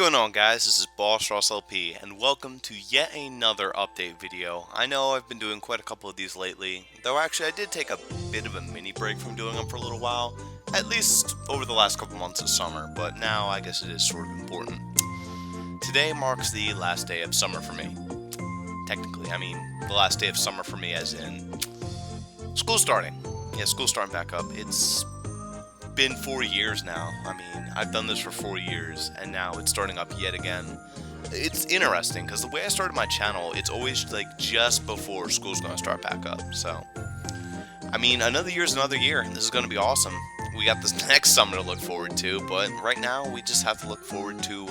going on, guys? This is Bossrosslp, and welcome to yet another update video. I know I've been doing quite a couple of these lately, though actually I did take a bit of a mini break from doing them for a little while, at least over the last couple months of summer, but now I guess it is sort of important. Today marks the last day of summer for me. Technically, I mean the last day of summer for me as in school starting. Yeah, school starting back up. It's been 4 years now. I mean, I've done this for 4 years, and now it's starting up yet again. It's interesting, because the way I started my channel, it's always, like, just before school's going to start back up, so... I mean, another year's another year, and this is going to be awesome. We got this next summer to look forward to, but right now, we just have to look forward to,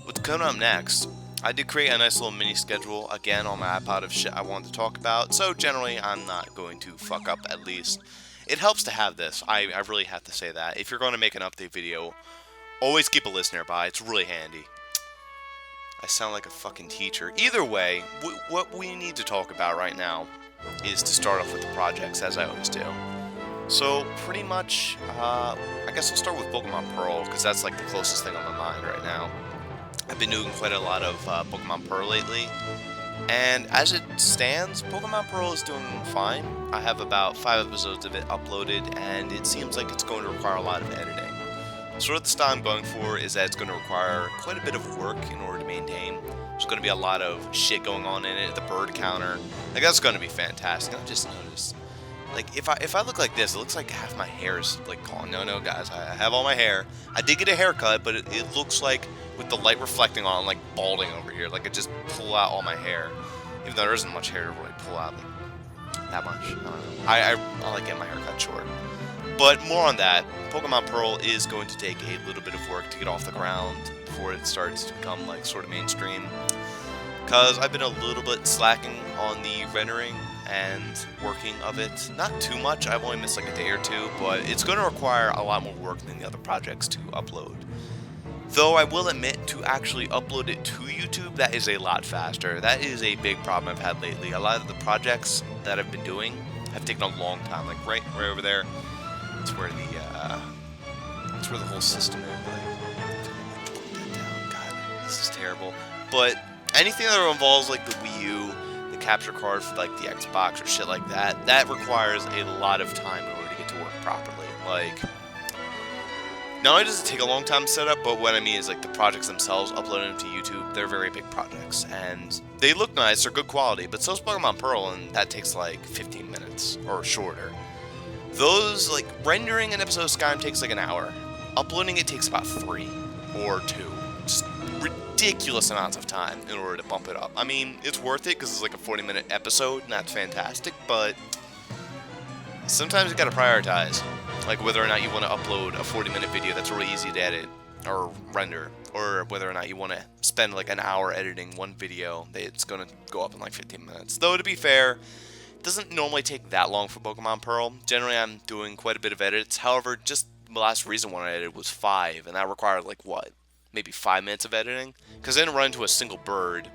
what's coming up next. I did create a nice little mini schedule, again, on my iPod of shit I wanted to talk about, so generally, I'm not going to fuck up, at least. It helps to have this. I really have to say that. If you're going to make an update video, always keep a listener by. It's really handy. I sound like a fucking teacher. Either way, what we need to talk about right now is to start off with the projects, as I always do. So, pretty much, I guess I'll start with Pokemon Pearl, because that's like the closest thing on my mind right now. I've been doing quite a lot of Pokemon Pearl lately. And as it stands, Pokemon Pearl is doing fine. I have about 5 episodes of it uploaded, and it seems like it's going to require a lot of editing. Sort of the style I'm going for is that it's going to require quite a bit of work in order to maintain. There's going to be a lot of shit going on in it, the bird counter. Like, that's going to be fantastic. I've just noticed, like, if I look like this, it looks like half my hair is, like, gone. No, guys, I have all my hair. I did get a haircut, but it looks like, with the light reflecting on, I'm, like, balding over here. Like, I just pull out all my hair. Even though there isn't much hair to really pull out, like, that much. I don't know. I like getting my hair cut short. But more on that, Pokemon Pearl is going to take a little bit of work to get off the ground before it starts to become, like, sort of mainstream. Because I've been a little bit slacking on the rendering and working of it. Not too much. I've only missed, like, a day or two, but it's going to require a lot more work than the other projects to upload. Though I will admit, to actually upload it to YouTube, that is a lot faster. That is a big problem I've had lately. A lot of the projects that I've been doing have taken a long time. Like right over there, it's where the whole system is. Like, put that down. God, this is terrible. But anything that involves like the Wii U, the capture card for like the Xbox or shit like that, that requires a lot of time in order to get to work properly. Like, not only does it take a long time to set up, but what I mean is like the projects themselves, uploading them to YouTube, they're very big projects, and they look nice, they're good quality, but so's Pokemon Pearl, and that takes like 15 minutes, or shorter. Those, like, rendering an episode of Skyrim takes like an hour. Uploading it takes about 3 or 2. Just ridiculous amounts of time in order to bump it up. I mean, it's worth it because it's like a 40-minute episode, and that's fantastic, but sometimes you gotta prioritize. Like whether or not you want to upload a 40-minute video that's really easy to edit or render, or whether or not you want to spend like an hour editing one video that's going to go up in like 15 minutes. Though to be fair, it doesn't normally take that long for Pokemon Pearl. Generally, I'm doing quite a bit of edits. However, just the last recent one I edited was 5, and that required like what? Maybe 5 minutes of editing? Because I didn't run into a single bird,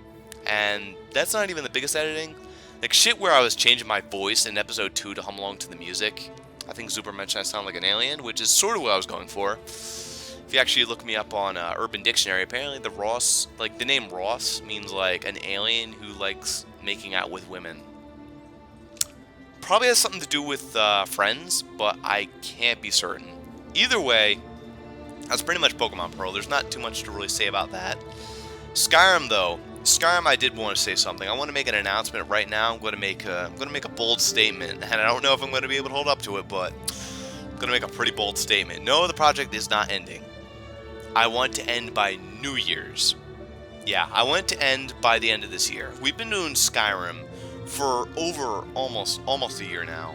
and that's not even the biggest editing. Like shit where I was changing my voice in episode 2 to hum along to the music. I think Zuber mentioned I sound like an alien, which is sort of what I was going for. If you actually look me up on Urban Dictionary, apparently the name Ross means like an alien who likes making out with women. Probably has something to do with friends, but I can't be certain. Either way, that's pretty much Pokemon Pearl. There's not too much to really say about that. Skyrim, though. Skyrim, I did want to say something. I want to make an announcement right now. I'm going to make a bold statement, and I don't know if I'm going to be able to hold up to it, but I'm going to make a pretty bold statement. No, the project is not ending. I want to end by New Year's. Yeah, I want to end by the end of this year. We've been doing Skyrim for over almost a year now.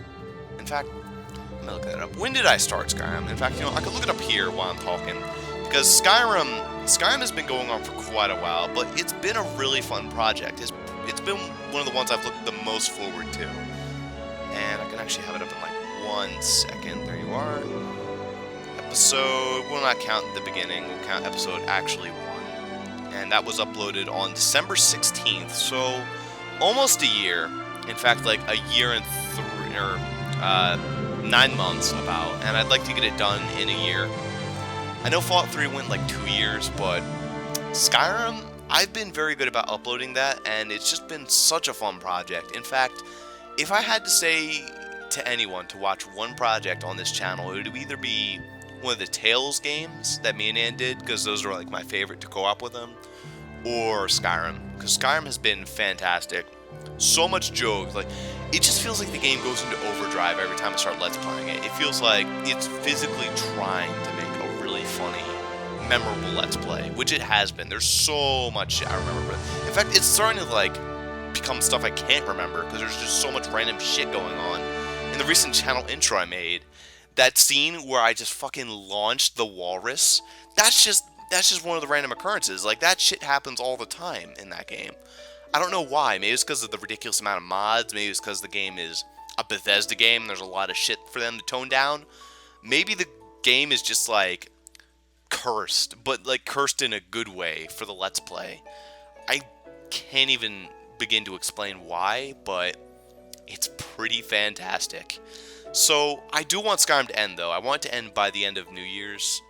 In fact, I'm going to look that up. When did I start Skyrim? In fact, I could look it up here while I'm talking, because Skyrim has been going on for quite a while, but it's been a really fun project. It's been one of the ones I've looked the most forward to. And I can actually have it up in like 1 second. There you are. Episode, we'll not count the beginning, we'll count episode actually 1. And that was uploaded on December 16th, so almost a year. In fact, like a year and 9 months about. And I'd like to get it done in a year. I know Fallout 3 went like 2 years, but Skyrim, I've been very good about uploading that, and it's just been such a fun project. In fact, if I had to say to anyone to watch one project on this channel, it would either be one of the Tales games that me and Ann did, because those are like my favorite to co-op with them, or Skyrim, because Skyrim has been fantastic. So much jokes, like, it just feels like the game goes into overdrive every time I start Let's Playing it. It feels like it's physically trying to make a really funny, memorable Let's Play, which it has been. There's so much shit I remember. In fact, it's starting to, like, become stuff I can't remember, because there's just so much random shit going on. In the recent channel intro I made, that scene where I just fucking launched the walrus, that's just one of the random occurrences. Like, that shit happens all the time in that game. I don't know why. Maybe it's because of the ridiculous amount of mods. Maybe it's because the game is a Bethesda game and there's a lot of shit for them to tone down. Maybe the game is just, like, cursed, but, like, cursed in a good way for the Let's Play. I can't even begin to explain why, but it's pretty fantastic. So, I do want Skyrim to end, though. I want it to end by the end of New Year's.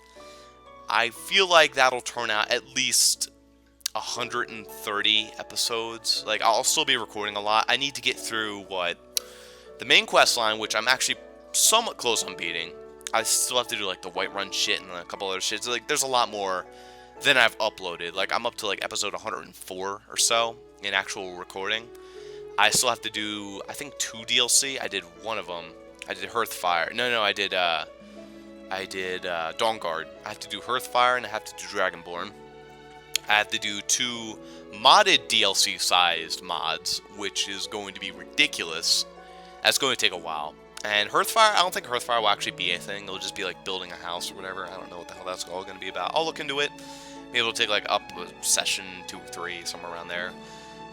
I feel like that'll turn out at least 130 episodes. Like, I'll still be recording a lot. I need to get through, the main quest line, which I'm actually somewhat close on beating. I still have to do, like, the Whiterun shit and a couple other shits. Like, there's a lot more than I've uploaded. Like, I'm up to, like, episode 104 or so in actual recording. I still have to do, I think, 2 DLC. I did one of them. I did Hearthfire. No, I did Dawnguard. I have to do Hearthfire, and I have to do Dragonborn. I have to do 2 modded DLC-sized mods, which is going to be ridiculous. That's going to take a while. And Hearthfire, I don't think Hearthfire will actually be a thing. It'll just be like building a house or whatever. I don't know what the hell that's all going to be about. I'll look into it. Maybe it'll take like up a session 2 or 3, somewhere around there.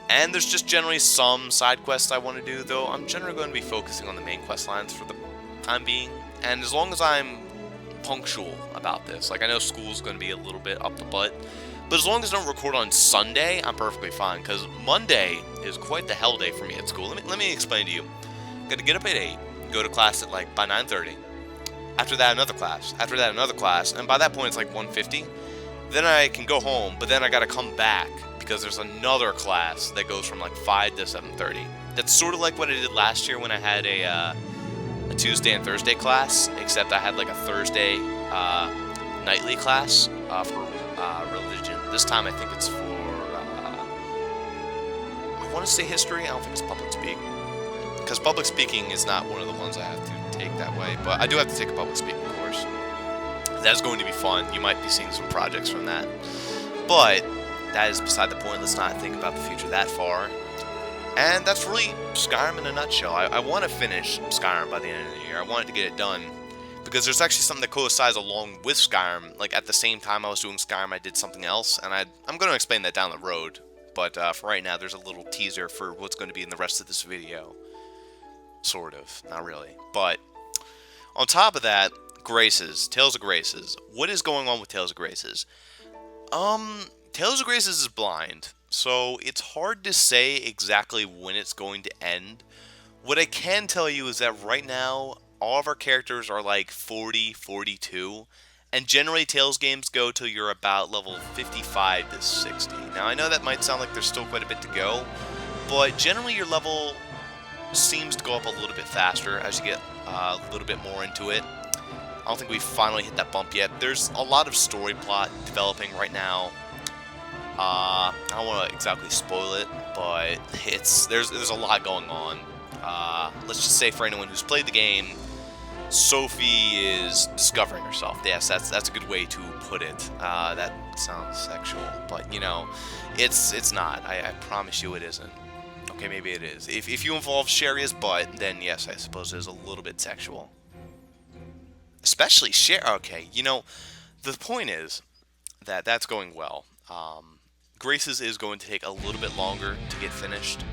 And there's just generally some side quests I want to do, though I'm generally going to be focusing on the main quest lines for the time being. And as long as I'm punctual about this, like, I know school's going to be a little bit up the butt, but as long as I don't record on Sunday, I'm perfectly fine, because Monday is quite the hell day for me at school. Let me explain to you. I'm going to get up at 8, go to class at, like, by 9:30. After that, another class. After that, another class. And by that point, it's like 1:50. Then I can go home, but then I got to come back, because there's another class that goes from, like, 5 to 7:30. That's sort of like what I did last year when I had a Tuesday and Thursday class, except I had, like, a Thursday nightly class for religion. This time I think it's for, I want to say history. I don't think it's public speaking, because public speaking is not one of the ones I have to take that way, but I do have to take a public speaking course. That's going to be fun. You might be seeing some projects from that, but that is beside the point. Let's not think about the future that far. And that's really Skyrim in a nutshell. I want to finish Skyrim by the end of the year. I wanted to get it done, because there's actually something that coincides along with Skyrim. Like, at the same time I was doing Skyrim, I did something else, and I'm going to explain that down the road. But for right now, there's a little teaser for what's going to be in the rest of this video. Sort of. Not really. But on top of that, Graces. Tales of Graces. What is going on with Tales of Graces? Tales of Graces is blind, so it's hard to say exactly when it's going to end. What I can tell you is that right now, all of our characters are like 40, 42, and generally Tales games go till you're about level 55 to 60. Now, I know that might sound like there's still quite a bit to go, but generally your level seems to go up a little bit faster as you get a little bit more into it. I don't think we've finally hit that bump yet. There's a lot of story plot developing right now. I don't want to exactly spoil it, but there's a lot going on. Let's just say, for anyone who's played the game, Sophie is discovering herself. Yes, that's a good way to put it. That sounds sexual, but you know, it's not. I promise you it isn't. Okay, maybe it is. If you involve Sherry's butt, then yes, I suppose it is a little bit sexual. Especially Sherry. Okay, you know, the point is that that's going well. Graces is going to take a little bit longer to get finished.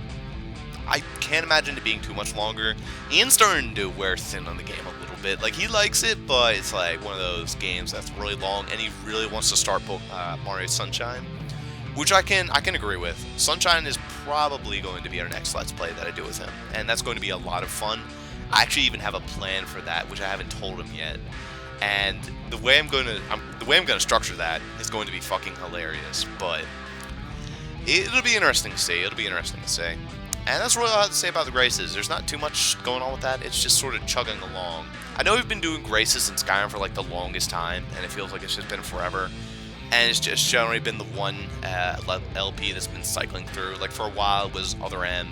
I can't imagine it being too much longer. Ian's starting to wear thin on the game a little bit. Like, he likes it, but it's like one of those games that's really long, and he really wants to start Mario Sunshine, which I can agree with. Sunshine is probably going to be our next Let's Play that I do with him, and that's going to be a lot of fun. I actually even have a plan for that, which I haven't told him yet. And the way I'm gonna structure that is going to be fucking hilarious. But it'll be interesting to see. And that's really all I have to say about the Graces. There's not too much going on with that. It's just sort of chugging along. I know we've been doing Graces in Skyrim for like the longest time, and it feels like it's just been forever. And it's just generally been the one LP that's been cycling through. Like for a while it was Other M,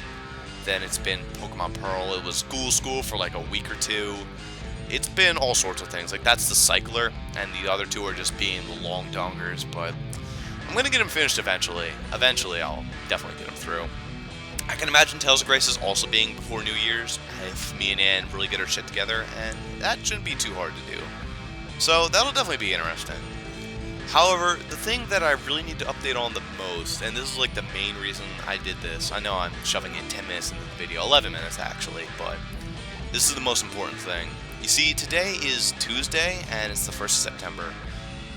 then it's been Pokemon Pearl, it was School for like a week or two. It's been all sorts of things. Like that's the cycler, and the other two are just being the long dongers, but I'm gonna get them finished eventually. Eventually I'll definitely get them through. I can imagine Tales of Graces also being before New Year's, if me and Ann really get our shit together, and that shouldn't be too hard to do. So that'll definitely be interesting. However, the thing that I really need to update on the most, and this is like the main reason I did this, I know I'm shoving in 10 minutes into the video, 11 minutes actually, but this is the most important thing. You see, today is Tuesday, and it's the 1st of September.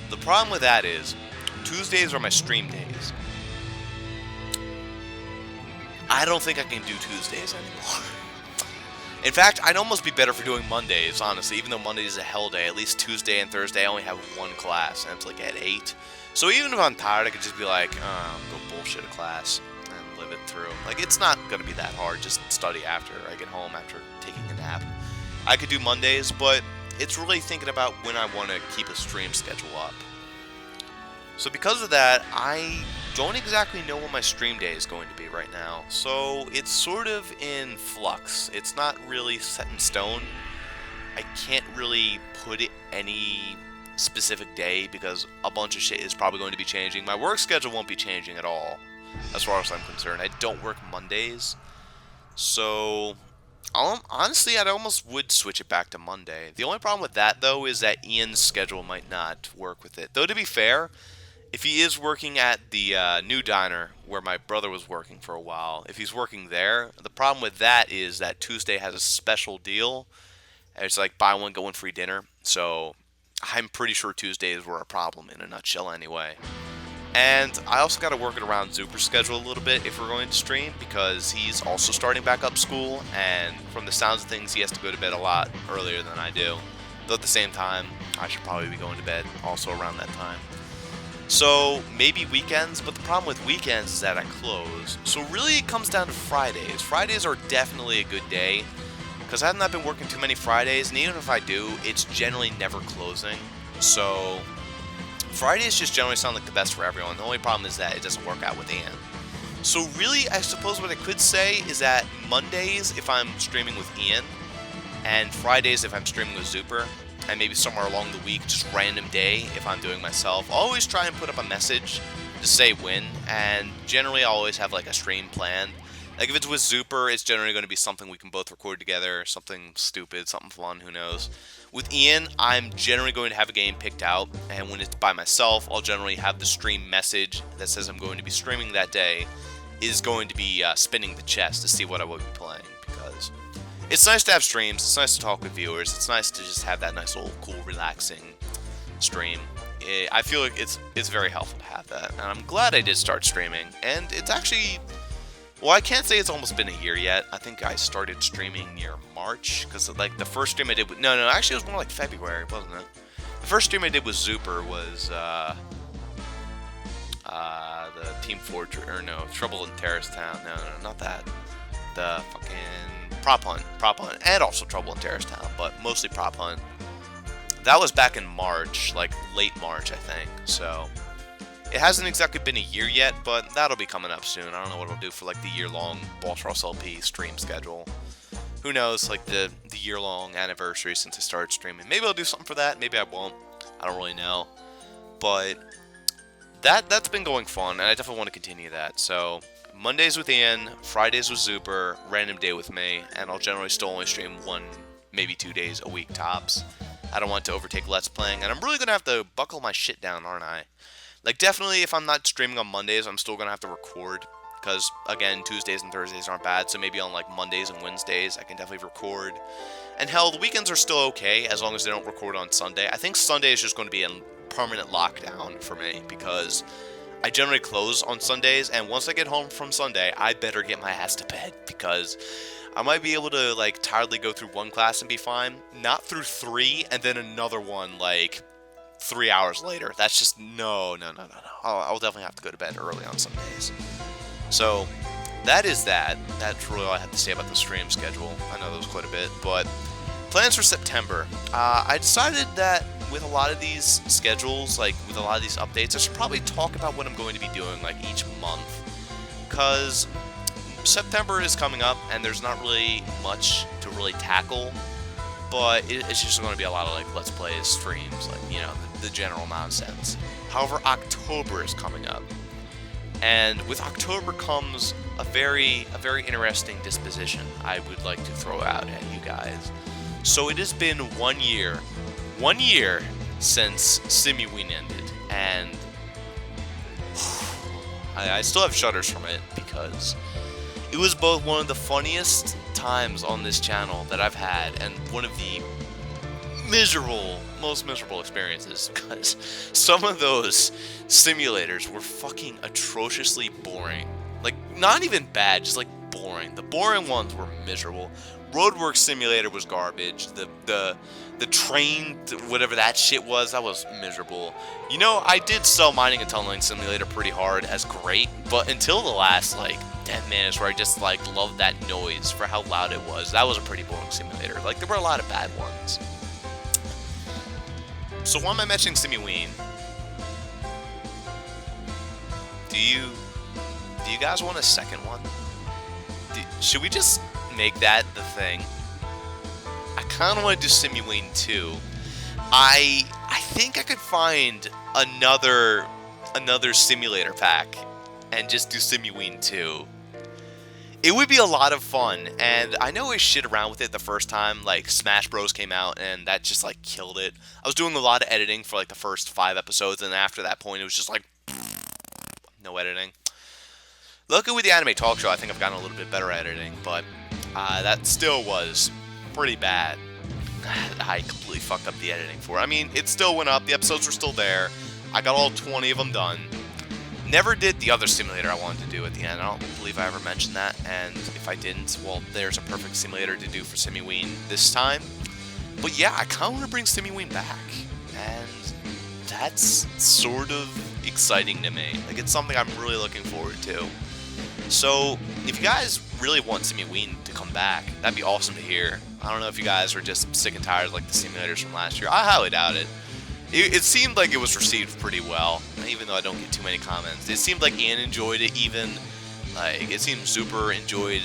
The problem with that is, Tuesdays are my stream days. I don't think I can do Tuesdays anymore. In fact, I'd almost be better for doing Mondays, honestly. Even though Monday is a hell day, at least Tuesday and Thursday I only have one class, and it's like at 8. So even if I'm tired, I could just be like, go bullshit a class and live it through. Like, it's not going to be that hard. Just study after I get home, after taking a nap. I could do Mondays, but it's really thinking about when I want to keep a stream schedule up. So because of that, I don't exactly know what my stream day is going to be right now. So it's sort of in flux. It's not really set in stone. I can't really put it any specific day because a bunch of shit is probably going to be changing. My work schedule won't be changing at all, as far as I'm concerned. I don't work Mondays. So honestly, I almost would switch it back to Monday. The only problem with that, though, is that Ian's schedule might not work with it. Though, to be fair, if he is working at the new diner where my brother was working for a while, if he's working there, the problem with that is that Tuesday has a special deal. It's like buy one, get one free dinner. So I'm pretty sure Tuesdays were a problem in a nutshell anyway. And I also got to work it around Zuper's schedule a little bit if we're going to stream, because he's also starting back up school, and from the sounds of things, he has to go to bed a lot earlier than I do. Though at the same time, I should probably be going to bed also around that time. So maybe weekends, but the problem with weekends is that I close. So really it comes down to Fridays. Fridays are definitely a good day, because I have not been working too many Fridays, and even if I do, it's generally never closing. So Fridays just generally sound like the best for everyone. The only problem is that it doesn't work out with Ian. So really, I suppose what I could say is that Mondays, if I'm streaming with Ian, and Fridays if I'm streaming with Zuper, and maybe somewhere along the week, just random day if I'm doing myself, I'll always try and put up a message to say when, and generally I'll always have like a stream planned. Like if it's with Zuper, it's generally going to be something we can both record together, something stupid, something fun, who knows. With Ian, I'm generally going to have a game picked out, and when it's by myself, I'll generally have the stream message that says I'm going to be streaming that day is going to be spinning the chest to see what I will be playing, because it's nice to have streams, it's nice to talk with viewers, it's nice to just have that nice little cool, relaxing stream. I feel like it's very helpful to have that, and I'm glad I did start streaming, and it's actually, well, I can't say it's almost been a year yet. I think I started streaming near March, because like the first stream I did, no, actually it was more like February, wasn't it? The first stream I did with Zuper was the Team Fortress, or no, Trouble in Terrace Town. No, not that. The fucking Prop Hunt, and also Trouble in Terrace Town, but mostly Prop Hunt. That was back in March, like late March, I think. So it hasn't exactly been a year yet, but that'll be coming up soon. I don't know what it'll do for like the year-long Bossrosslp stream schedule. Who knows, like the year-long anniversary since I started streaming. Maybe I'll do something for that, maybe I won't. I don't really know. But that's been going fun, and I definitely want to continue that. So Mondays with Ian, Fridays with Zuper, random day with me, and I'll generally still only stream 1, maybe 2 days a week tops. I don't want to overtake Let's Playing, and I'm really going to have to buckle my shit down, aren't I? Like, definitely, if I'm not streaming on Mondays, I'm still going to have to record, because, again, Tuesdays and Thursdays aren't bad, so maybe on, like, Mondays and Wednesdays, I can definitely record. And hell, the weekends are still okay, as long as they don't record on Sunday. I think Sunday is just going to be a permanent lockdown for me, because I generally close on Sundays, and once I get home from Sunday, I better get my ass to bed, because I might be able to, like, tiredly go through one class and be fine. Not through 3, and then another one, like, 3 hours later. That's just, no. I'll definitely have to go to bed early on some days. So, that is that. That's really all I have to say about the stream schedule. I know that was quite a bit, but plans for September. I decided that with a lot of these schedules, like with a lot of these updates, I should probably talk about what I'm going to be doing, like, each month. Because September is coming up, and there's not really much to really tackle, but it's just going to be a lot of, like, Let's Plays, streams, like, you know, the general nonsense. However, October is coming up, and with October comes a very interesting disposition I would like to throw out at you guys. So it has been 1 year since Simuween ended, and I still have shudders from it, because it was both one of the funniest times on this channel that I've had, and one of the most miserable experiences, because some of those simulators were fucking atrociously boring. Like, not even bad, just like boring. The boring ones were miserable. Roadworks Simulator was garbage. The train, whatever that shit was, that was miserable. You know, I did sell Mining and Tunneling Simulator pretty hard as great, but until the last, like, 10 minutes where I just, like, loved that noise for how loud it was, that was a pretty boring simulator. Like, there were a lot of bad ones. So why am I mentioning Simuween? Do you guys want a second one? Should we just make that the thing? I kind of want to do Simuween 2. I think I could find another simulator pack and just do Simuween 2. It would be a lot of fun, and I know I shit around with it the first time, like, Smash Bros came out, and that just, like, killed it. I was doing a lot of editing for, like, the first 5 episodes, and after that point, it was just, like, no editing. Luckily with the Anime Talk Show, I think I've gotten a little bit better at editing, but that still was pretty bad. I completely fucked up the editing for it. I mean, it still went up, the episodes were still there, I got all 20 of them done. Never did the other simulator I wanted to do at the end. I don't believe I ever mentioned that, and if I didn't, well, there's a perfect simulator to do for Simuween this time. But yeah, I kind of want to bring Simuween back, and that's sort of exciting to me. Like, it's something I'm really looking forward to. So, if you guys really want Simuween to come back, that'd be awesome to hear. I don't know if you guys are just sick and tired of, like, the simulators from last year. I highly doubt it. It seemed like it was received pretty well, even though I don't get too many comments. It seemed like Ian enjoyed it even. Like, it seemed Super enjoyed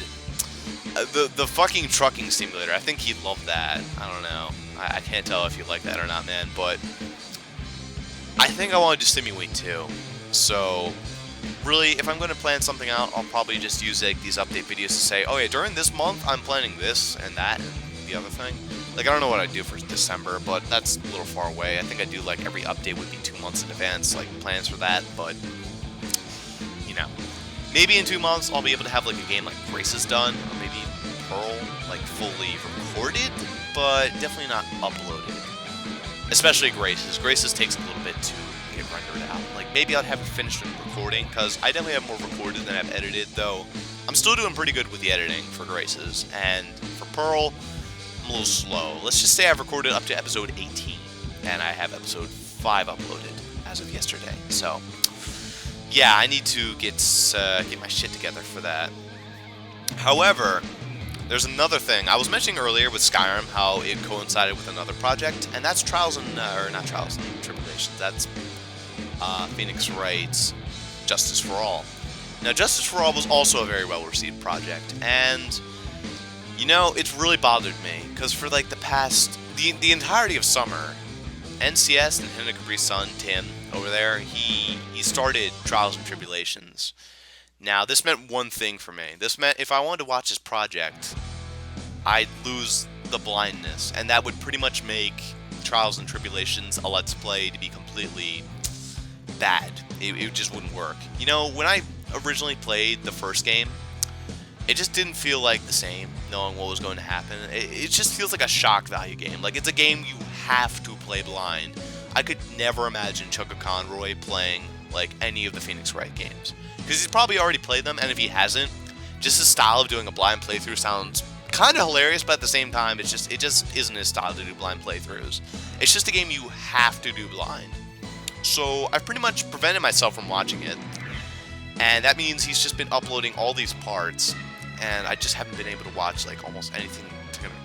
the fucking trucking simulator. I think he loved that. I don't know. I can't tell if you like that or not, man. But I think I want to do Simuween 2. So, really, if I'm going to plan something out, I'll probably just use, like, these update videos to say, oh yeah, during this month, I'm planning this and that and the other thing. Like, I don't know what I'd do for December, but that's a little far away. I think I'd do, like, every update would be 2 months in advance, like, plans for that, but, you know. Maybe in 2 months, I'll be able to have, like, a game like Graces done, or maybe Pearl, like, fully recorded, but definitely not uploaded. Especially Graces. Graces takes a little bit to get rendered out. Like, maybe I'd have it finished in recording, because I definitely have more recorded than I've edited, though I'm still doing pretty good with the editing for Graces, and for Pearl, I'm a little slow. Let's just say I've recorded up to episode 18, and I have episode 5 uploaded as of yesterday. So, yeah, I need to get my shit together for that. However, there's another thing. I was mentioning earlier with Skyrim how it coincided with another project, and that's Trials and, or not Trials and Tribulations, that's Phoenix Wright's Justice for All. Now, Justice for All was also a very well-received project, and you know, it's really bothered me, because for, like, the entirety of summer, NCS and Hinna Capri's son, Tim, over there, he started Trials and Tribulations. Now, this meant one thing for me. This meant if I wanted to watch this project, I'd lose the blindness, and that would pretty much make Trials and Tribulations a Let's Play to be completely bad. It just wouldn't work. You know, when I originally played the first game, it just didn't feel like the same, knowing what was going to happen. It just feels like a shock value game. Like, it's a game you have to play blind. I could never imagine Chuka Conroy playing, like, any of the Phoenix Wright games. Because he's probably already played them, and if he hasn't, just his style of doing a blind playthrough sounds kind of hilarious, but at the same time, it just isn't his style to do blind playthroughs. It's just a game you have to do blind. So I've pretty much prevented myself from watching it, and that means he's just been uploading all these parts, and I just haven't been able to watch like almost anything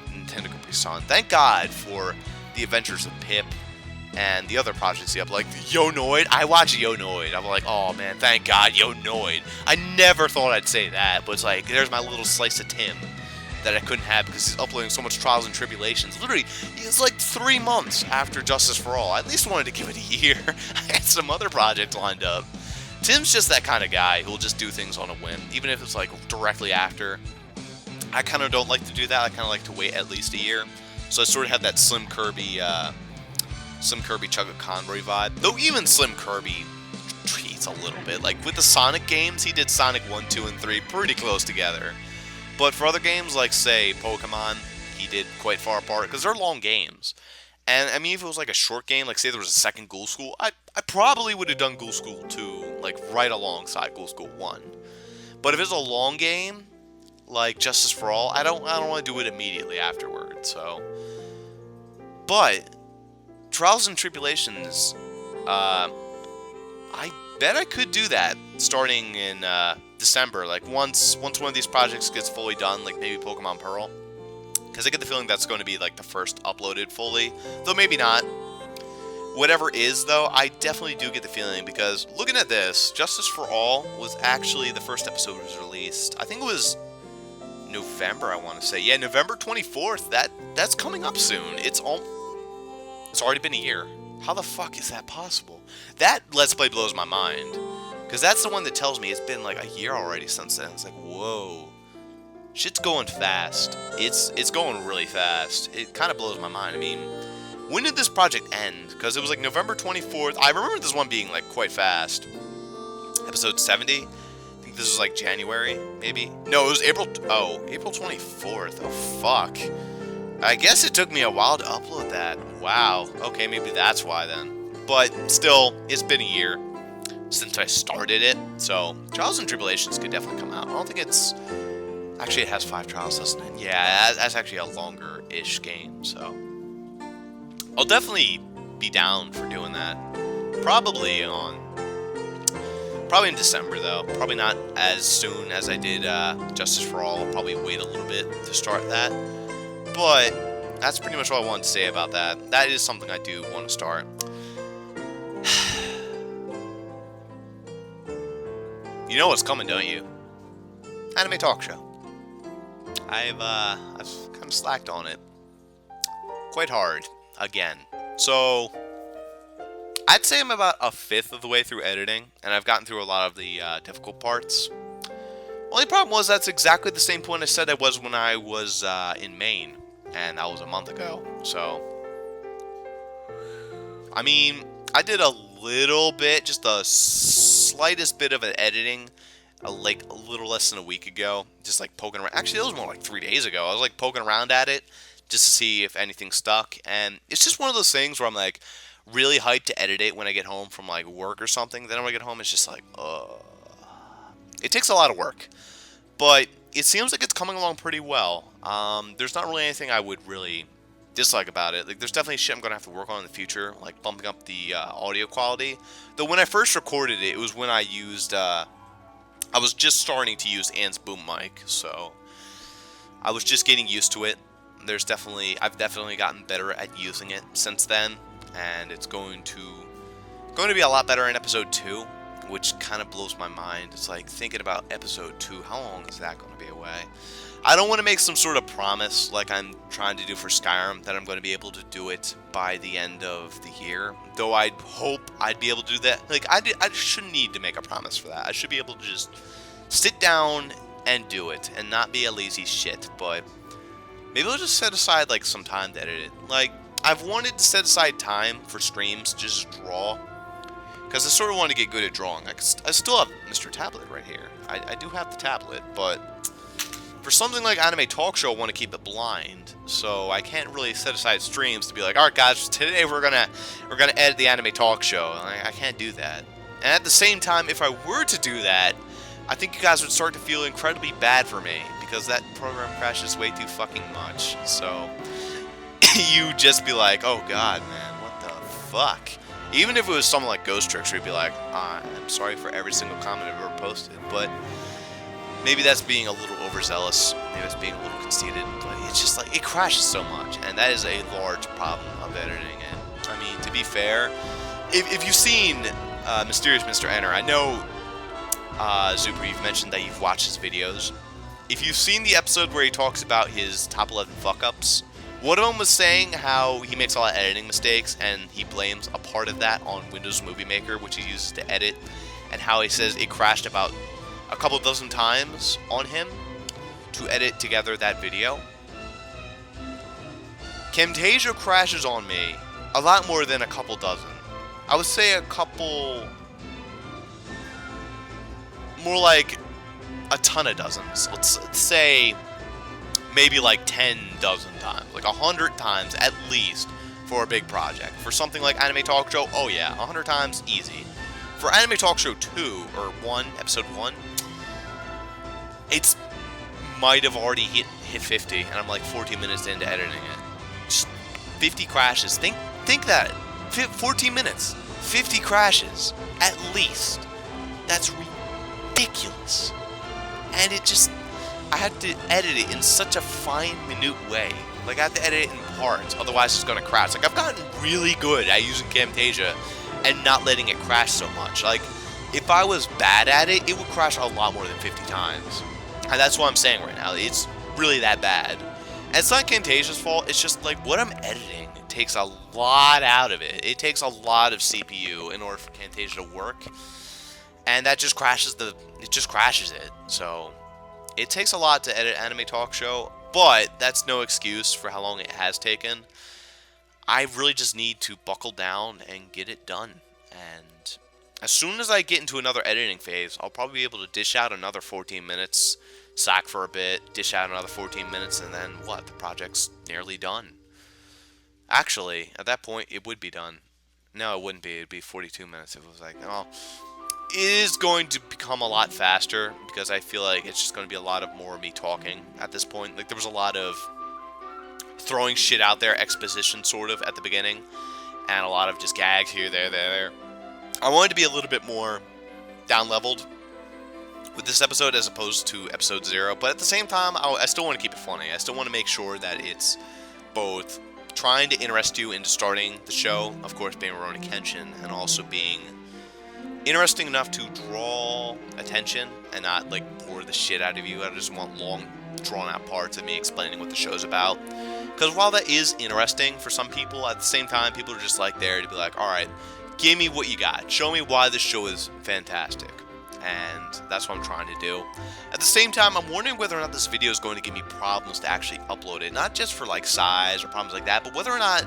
Nintendo Caprice on. Thank God for the Adventures of Pip and the other projects he up, like Yo-Noid. I watch Yo-Noid. I'm like, oh man, thank God, Yo-Noid. I never thought I'd say that, but it's like, there's my little slice of Tim that I couldn't have because he's uploading so much Trials and Tribulations. Literally, it's like 3 months after Justice for All. I at least wanted to give it a year. I had some other projects lined up. Tim's just that kind of guy who'll just do things on a whim, even if it's like directly after. I kind of don't like to do that. I kind of like to wait at least a year. So I sort of have that Slim Kirby Chugga Conroy vibe. Though even Slim Kirby cheats a little bit. Like with the Sonic games, he did Sonic 1, 2, and 3 pretty close together. But for other games like, say, Pokemon, he did quite far apart because they're long games. And I mean, if it was like a short game, like say there was a second Ghoul School, I probably would have done Ghoul School 2 like right alongside Ghoul School 1. But if it's a long game, like Justice for All, I don't want to do it immediately afterward. So, but Trials and Tribulations, I bet I could do that starting in December. Like once one of these projects gets fully done, like maybe Pokemon Pearl, because I get the feeling that's going to be like the first uploaded fully, though maybe not. Whatever is though, I definitely do get the feeling, because looking at this, Justice for All was actually the first episode was released. I think it was November, I want to say. Yeah, November 24th. That's coming up soon. It's already been a year. How the fuck is that possible? That Let's Play blows my mind, because that's the one that tells me it's been like a year already since then. It's like, whoa, shit's going fast. It's going really fast. It kind of blows my mind. I mean, when did this project end? Because it was like November 24th. I remember this one being like quite fast. Episode 70. I think this was like January, maybe. No, it was April 24th. Oh fuck. I guess it took me a while to upload that. Wow. Okay, maybe that's why then. But still, it's been a year since I started it. So, Trials and Tribulations could definitely come out. I don't think it's... Actually, it has 5 trials, doesn't it? Yeah, that's actually a longer-ish game, so... I'll definitely be down for doing that. Probably in December, though. Probably not as soon as I did Justice for All. I'll probably wait a little bit to start that. But that's pretty much all I wanted to say about that. That is something I do want to start. You know what's coming, don't you? Anime Talk Show. I've kind of slacked on it quite hard again. So I'd say I'm about a fifth of the way through editing, and I've gotten through a lot of the difficult parts. Only problem was that's exactly the same point I said I was when I was in Maine, and that was a month ago. So, I mean, I did a little bit, just the slightest bit of an editing, like a little less than a week ago, just like poking around. Actually, it was more like 3 days ago. I was like poking around at it just to see if anything stuck, and it's just one of those things where I'm like really hyped to edit it when I get home from like work or something. Then when I get home, it's just like, it takes a lot of work, but it seems like it's coming along pretty well. There's not really anything I would really dislike about it. Like, there's definitely shit I'm gonna have to work on in the future, like bumping up the audio quality. Though when I first recorded it, it was when I used, I was just starting to use Ann's boom mic, so I was just getting used to it. I've definitely gotten better at using it since then, and it's going to be a lot better in episode 2, which kind of blows my mind. It's like thinking about episode 2, how long is that going to be away? I don't want to make some sort of promise like I'm trying to do for Skyrim that I'm going to be able to do it by the end of the year, though I'd hope I'd be able to do that. Like, I shouldn't need to make a promise for that. I should be able to just sit down and do it and not be a lazy shit. But maybe I'll just set aside like some time to edit it. Like, I've wanted to set aside time for streams to just draw, because I sort of want to get good at drawing. I still have Mr. Tablet right here. I do have the tablet, but for something like Anime Talk Show, I want to keep it blind, so I can't really set aside streams to be like, all right, guys, today we're gonna edit the Anime Talk Show. I can't do that. And at the same time, if I were to do that, I think you guys would start to feel incredibly bad for me, because that program crashes way too fucking much. So you just be like, oh god, man, what the fuck? Even if it was something like Ghost Tricks, where you'd be like, I'm sorry for every single comment I've ever posted, but maybe that's being a little overzealous, maybe it's being a little conceited, but it's just like, it crashes so much, and that is a large problem of editing it. I mean, to be fair, if you've seen Mysterious Mr. Enter, I know, Zuper, you've mentioned that you've watched his videos. If you've seen the episode where he talks about his top 11 fuck-ups, one of them was saying how he makes a lot of editing mistakes, and he blames a part of that on Windows Movie Maker, which he uses to edit, and how he says it crashed about a couple dozen times on him to edit together that video. Camtasia crashes on me a lot more than a couple dozen. I would say a couple, more like a ton of dozens. Let's say maybe like 10 dozen times, like 100 times at least for a big project. For something like Anime Talk Show, oh yeah, 100 times easy. For Anime Talk Show 2 or 1, episode 1, it's might have already hit 50, and I'm like 14 minutes into editing it. Just 50 crashes. Think that. 14 minutes. 50 crashes. At least. That's ridiculous. And it just, I had to edit it in such a fine, minute way. Like, I have to edit it in parts, otherwise it's gonna crash. Like, I've gotten really good at using Camtasia and not letting it crash so much. Like, if I was bad at it, it would crash a lot more than 50 times. And that's what I'm saying right now. It's really that bad. And it's not Camtasia's fault, it's just, like, what I'm editing takes a lot out of it. It takes a lot of CPU in order for Camtasia to work. And that just crashes it. So, it takes a lot to edit Anime Talk Show, but that's no excuse for how long it has taken. I really just need to buckle down and get it done. And as soon as I get into another editing phase, I'll probably be able to dish out another 14 minutes, sack for a bit, dish out another 14 minutes, and then what? The project's nearly done. Actually, at that point, it would be done. No, it wouldn't be. It'd be 42 minutes if it was like, oh. It is going to become a lot faster, because I feel like it's just going to be a lot of more me talking at this point. Like, there was a lot of throwing shit out there, exposition sort of, at the beginning, and a lot of just gags here, there. I wanted to be a little bit more down-leveled with this episode as opposed to episode 0, but at the same time, I still want to keep it funny. I still want to make sure that it's both trying to interest you into starting the show, of course being Rurouni Kenshin, and also being interesting enough to draw attention and not, like, bore the shit out of you. I just want long, drawn-out parts of me explaining what the show's about. Because while that is interesting for some people, at the same time, people are just, like, there to be like, alright, give me what you got. Show me why this show is fantastic. And that's what I'm trying to do. At the same time, I'm wondering whether or not this video is going to give me problems to actually upload it. Not just for, like, size or problems like that, but whether or not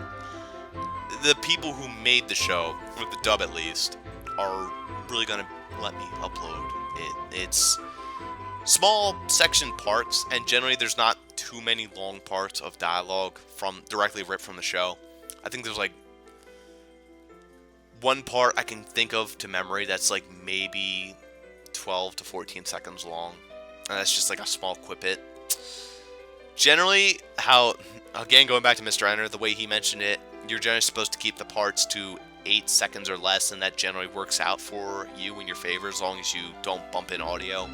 the people who made the show, with the dub at least, are really going to let me upload it. It's small section parts, and generally there's not too many long parts of dialogue directly ripped from the show. I think there's, like, one part I can think of to memory that's, like, maybe 12 to 14 seconds long, and that's just like a small quippet. Generally, again, going back to Mr. Enter, the way he mentioned it, you're generally supposed to keep the parts to 8 seconds or less, and that generally works out for you in your favor as long as you don't bump in audio.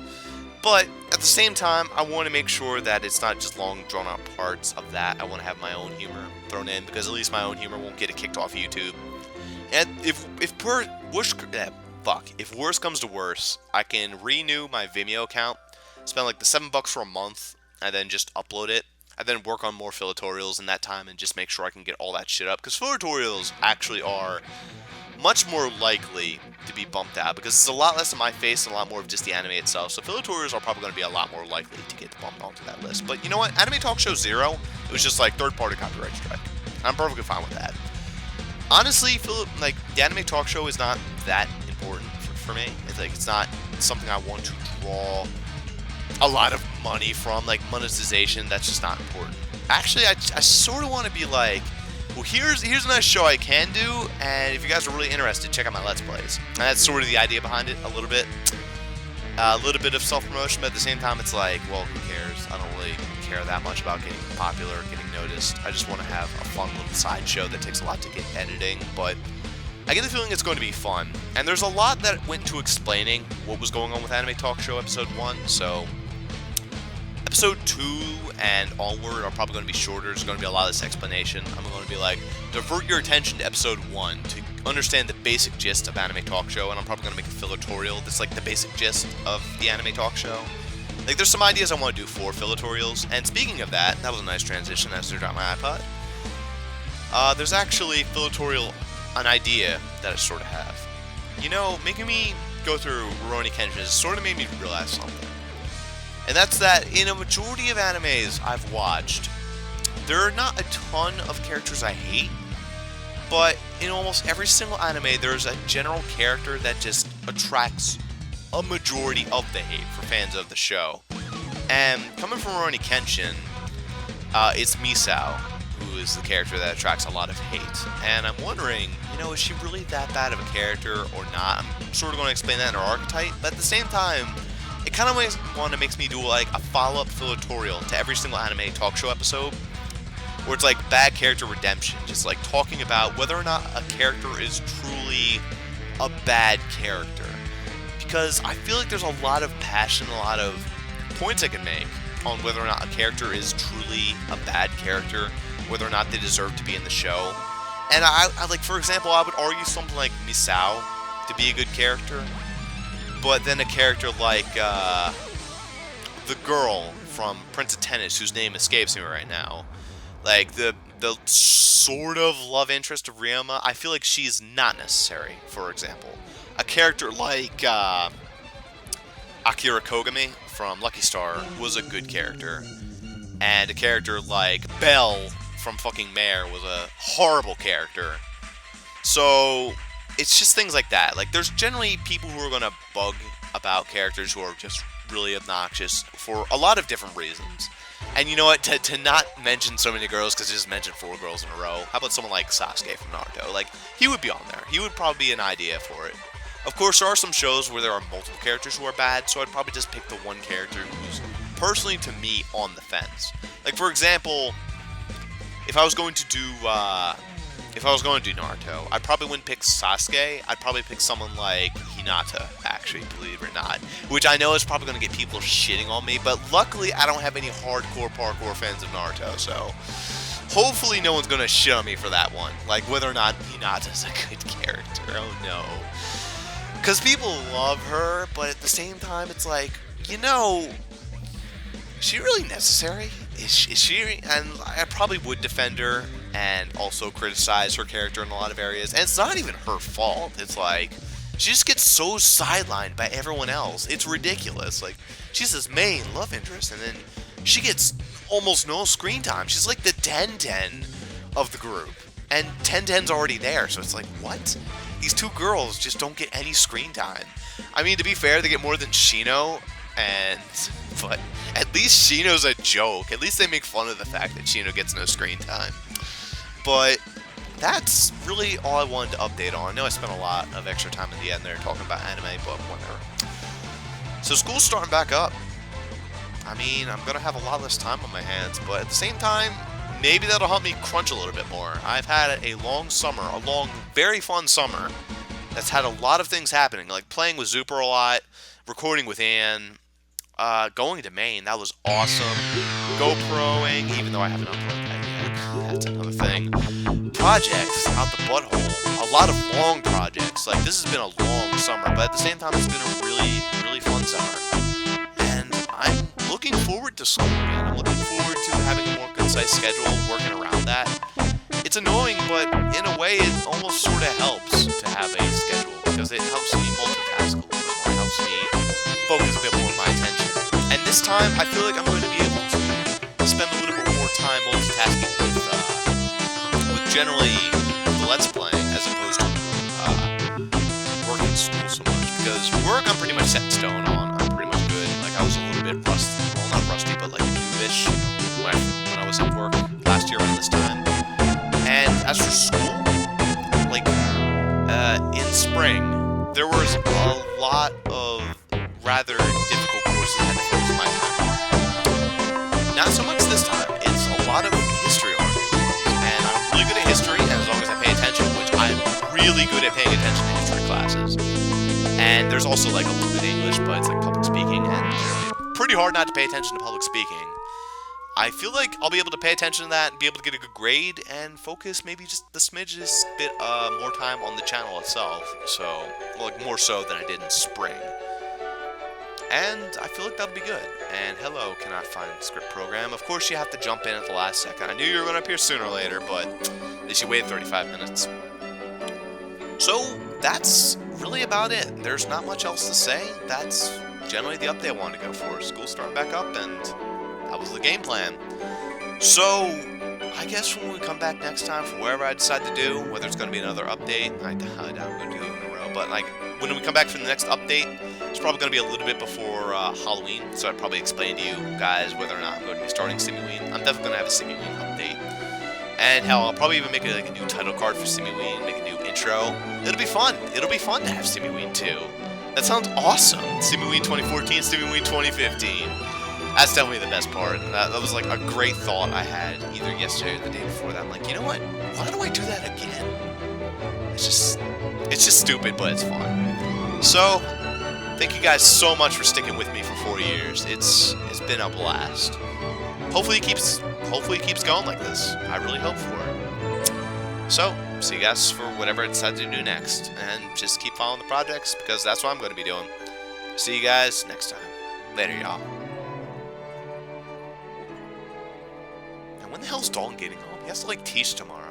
But at the same time, I want to make sure that it's not just long, drawn-out parts of that. I want to have my own humor thrown in, because at least my own humor won't get it kicked off YouTube. And if worse comes to worse, I can renew my Vimeo account, spend like the $7 for a month, and then just upload it, and then work on more fillatorials in that time, and just make sure I can get all that shit up. Because fillatorials actually are much more likely to be bumped out, because it's a lot less of my face and a lot more of just the anime itself. So fillatorials are probably going to be a lot more likely to get bumped onto that list. But you know what? Anime Talk Show 0, it was just like third-party copyright strike. I'm perfectly fine with that. Honestly, like, the Anime Talk Show is not that important for me. It's not something I want to draw a lot of money from, like monetization. That's just not important. Actually, I sort of want to be like, well, here's a nice show I can do, and if you guys are really interested, check out my Let's Plays. And that's sort of the idea behind it, a little bit. A little bit of self-promotion, but at the same time, it's like, well, who cares? I don't really care that much about getting popular, getting noticed. I just want to have a fun little sideshow that takes a lot to get editing, but I get the feeling it's going to be fun. And there's a lot that went to explaining what was going on with Anime Talk Show Episode 1, so Episode 2 and onward are probably going to be shorter. There's going to be a lot of this explanation. I'm going to be like, divert your attention to Episode 1 to understand the basic gist of Anime Talk Show, and I'm probably going to make a fillatorial that's like the basic gist of the Anime Talk Show. Like, there's some ideas I want to do for fillatorials, and speaking of that was a nice transition as I dropped my iPod. There's actually an idea that I sort of have. You know, making me go through Rurouni Kenshin has sort of made me realize something. And that's that in a majority of animes I've watched, there are not a ton of characters I hate, but in almost every single anime there's a general character that just attracts a majority of the hate for fans of the show. And coming from Rurouni Kenshin, it's Misao, who is the character that attracts a lot of hate. And I'm wondering, you know, is she really that bad of a character or not? I'm sort of going to explain that in her archetype, but at the same time, it kind of makes me do like a follow-up fillatorial to every single Anime Talk Show episode, where it's like bad character redemption, just like talking about whether or not a character is truly a bad character. Because I feel like there's a lot of passion, a lot of points I can make on whether or not a character is truly a bad character, whether or not they deserve to be in the show. And I like, for example, I would argue something like Misao to be a good character, but then a character like the girl from Prince of Tennis, whose name escapes me right now, like the sort of love interest of Ryoma, I feel like she's not necessary. For example, a character like Akira Kogami from Lucky Star was a good character, and a character like Belle from fucking Mare was a horrible character. So it's just things like that. Like, there's generally people who are gonna bug about characters who are just really obnoxious for a lot of different reasons. And you know what, to not mention so many girls, because I just mentioned 4 girls in a row, how about someone like Sasuke from Naruto? Like, he would be on there. He would probably be an idea for it. Of course, there are some shows where there are multiple characters who are bad, so I'd probably just pick the one character who's, personally to me, on the fence. Like, for example, if I was going to do Naruto, I probably wouldn't pick Sasuke. I'd probably pick someone like Hinata, actually, believe it or not. Which I know is probably going to get people shitting on me, but luckily I don't have any hardcore parkour fans of Naruto, so hopefully no one's going to shit on me for that one. Like, whether or not Hinata's a good character. Oh no. Because people love her, but at the same time, it's like, you know, is she really necessary? Is she? And I probably would defend her and also criticize her character in a lot of areas. And it's not even her fault. It's like, she just gets so sidelined by everyone else. It's ridiculous. Like, she's this main love interest, and then she gets almost no screen time. She's like the Ten of the group. And Ten's already there, so it's like, what? These 2 girls just don't get any screen time. I mean, to be fair, they get more than Shino, but at least Shino's a joke. At least they make fun of the fact that Shino gets no screen time. But that's really all I wanted to update on. I know I spent a lot of extra time at the end there talking about anime, but whatever. So school's starting back up. I mean, I'm going to have a lot less time on my hands, but at the same time, maybe that'll help me crunch a little bit more. I've had a long summer, a long, very fun summer that's had a lot of things happening, like playing with Zuper a lot, recording with Ann, going to Maine, that was awesome. GoProing, even though I haven't uploaded that yet, that's another thing. Projects out the butthole, a lot of long projects. Like, this has been a long summer, but at the same time, it's been a really, really fun summer. And I'm looking forward to school again. I'm looking forward to having a more concise schedule, working around that. It's annoying, but in a way, it almost sort of helps to have a schedule, because it helps me multitask a little bit more. It helps me focus a bit more of my attention. And this time, I feel like I'm going to be able to spend a little bit more time multitasking with generally the Let's Playing, as opposed to work in school so much. Because work, I'm pretty much set in stone on. I'm pretty much good. Like, I was a little bit rusty. Well, not rusty, but like noobish when I was at work last year around this time. And as for school, like, in spring, there was a lot of rather difficult courses I had to focus my time on. Not so much this time. It's a lot of history arguments, and I'm really good at history, and as long as I pay attention, which I'm really good at paying attention to history classes. And there's also like a little bit of English, but it's like public speaking, and it's pretty hard not to pay attention to public speaking. I feel like I'll be able to pay attention to that and be able to get a good grade and focus maybe just the smidges bit more time on the channel itself. So, like more so than I did in spring. And I feel like that'll be good. And hello, cannot find script program. Of course you have to jump in at the last second. I knew you were going to appear sooner or later, but at least you waited 35 minutes. So, that's really about it. There's not much else to say. That's generally the update I wanted to go for. School's starting back up, and that was the game plan. So, I guess when we come back next time for wherever I decide to do, whether it's going to be another update, I doubt I'm going to do it in a row, but like, when we come back for the next update, it's probably going to be a little bit before Halloween, so I'd probably explain to you guys whether or not I'm going to be starting Simuween. I'm definitely going to have a Simuween update. And hell, I'll probably even make like a new title card for Simuween, make a new intro. It'll be fun. It'll be fun to have Simuween too. That sounds awesome. Simuween 2014, Simuween 2015. That's definitely the best part. That was like a great thought I had either yesterday or the day before that. I'm like, you know what? Why do I do that again? It's just stupid, but it's fun. So, thank you guys so much for sticking with me for 4 years. It's been a blast. Hopefully it keeps going like this. I really hope for it. So, see you guys for whatever I decide to do next, and just keep following the projects because that's what I'm going to be doing. See you guys next time. Later, y'all. When the hell's Dalton getting home? He has to, like, teach tomorrow.